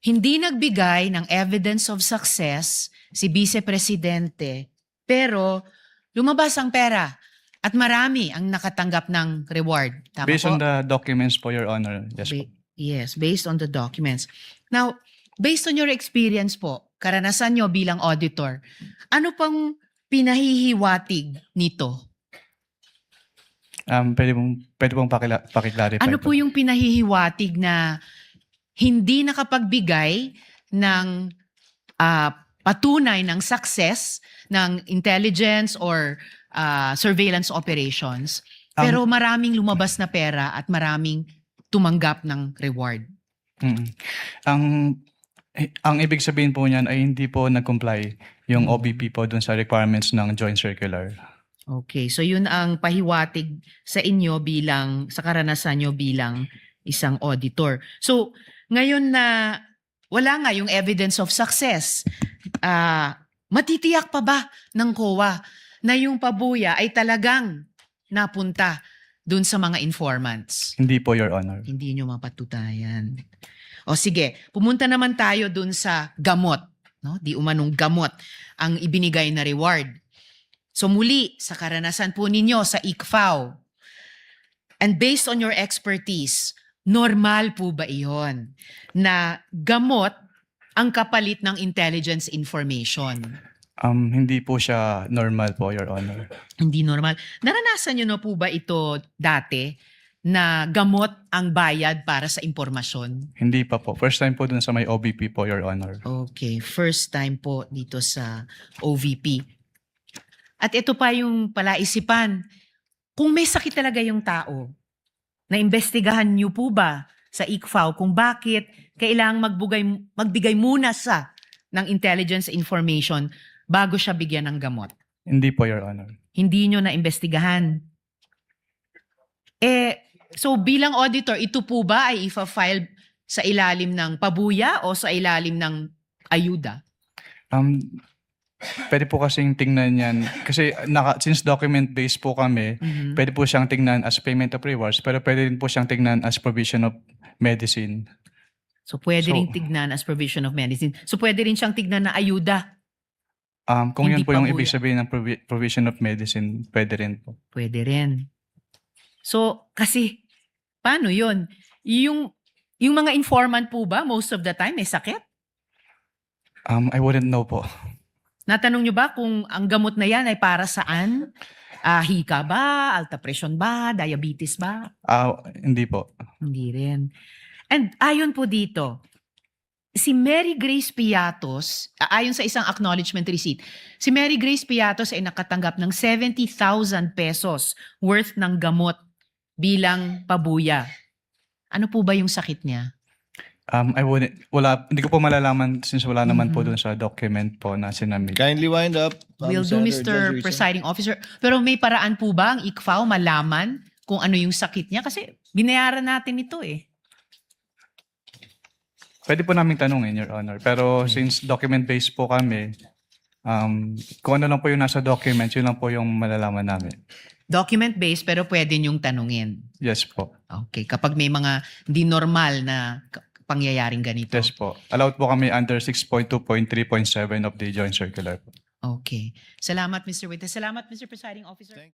Hindi nagbigay ng evidence of success si Vice Presidente, pero lumabas ang pera at marami ang nakatanggap ng reward. Tama Based po? on the documents po, Your Honor. Yes po. Yes, based on the documents. Now, based on your experience po, karanasan nyo bilang auditor, ano pang pinahihiwatig nito? Pwede pong pakiclarify Ano po yung pinahihiwatig na hindi nakapagbigay ng patunay ng success ng intelligence or surveillance operations, pero maraming lumabas na pera at maraming tumanggap ng reward? Ang ibig sabihin po niyan ay hindi po nag-comply yung OBP po dun sa requirements ng Joint Circular. Okay, so yun ang pahiwatig sa inyo bilang, sa karanasan nyo bilang isang auditor. So, ngayon na wala nga yung evidence of success, matitiyak pa ba ng COA na yung pabuya ay talagang napunta dun sa mga informants? Hindi po, Your Honor. Hindi nyo mapatutayan. O sige, pumunta naman tayo dun sa gamot. No? Di umanong gamot ang ibinigay na reward. So muli, sa karanasan po ninyo sa ICFAO, and based on your expertise, normal po ba iyon na gamot ang kapalit ng intelligence information? Hindi po siya normal po, Your Honor. Hindi normal. Naranasan nyo na po ba ito dati na gamot ang bayad para sa impormasyon? Hindi pa po. First time po dun sa may OBP po, Your Honor. Okay, first time po dito sa OVP. At ito pa yung palaisipan, kung may sakit talaga yung tao, naimbestigahan niyo po ba sa ICFAO kung bakit kailangang magbigay muna ng intelligence information bago siya bigyan ng gamot? Hindi po, Your Honor. Hindi nyo naimbestigahan. So bilang auditor, ito po ba ay ifa-file sa ilalim ng pabuya o sa ilalim ng ayuda? Pwede po kasing tingnan yan. Kasi since document-based po kami, pwede po siyang tingnan as payment of rewards, pero pwede rin po siyang tingnan as provision of medicine. So pwede rin tignan as provision of medicine. So pwede rin siyang tignan na ayuda. Kung Hindi yun po yung pabuya. ibig sabihin ng provision of medicine, pwede rin po. Pwede rin. So kasi, paano yun? Yung mga informant po ba, most of the time, may sakit? I wouldn't know po. Natanong nyo ba kung ang gamot na yan ay para saan? Hika ba? Alta presyon ba? Diabetes ba? Hindi po. Hindi rin. And ayon po dito, si Mary Grace Piatos, ayon sa isang acknowledgement receipt, si Mary Grace Piatos ay nakatanggap ng 70,000 pesos worth ng gamot bilang pabuya. Ano po ba yung sakit niya? Hindi ko po malalaman since wala naman po dun sa document po na sinamit. Kindly wind up. Will do, Mr. Presiding Officer. Pero may paraan po ba ang ICFAO malaman kung ano yung sakit niya? Kasi binayaran natin ito eh. Pwede po namin tanungin, Your Honor. Pero since document-based po kami, kung ano lang po yung nasa document, yun lang po yung malalaman namin. Document-based pero pwede niyong tanungin. Yes po. Okay, kapag may mga di normal na pangyayaring ganito. Yes po. Allowed po kami under 6.2.3.7 of the Joint Circular po. Okay. Salamat, Mr. Witness. Salamat, Mr. Presiding Officer.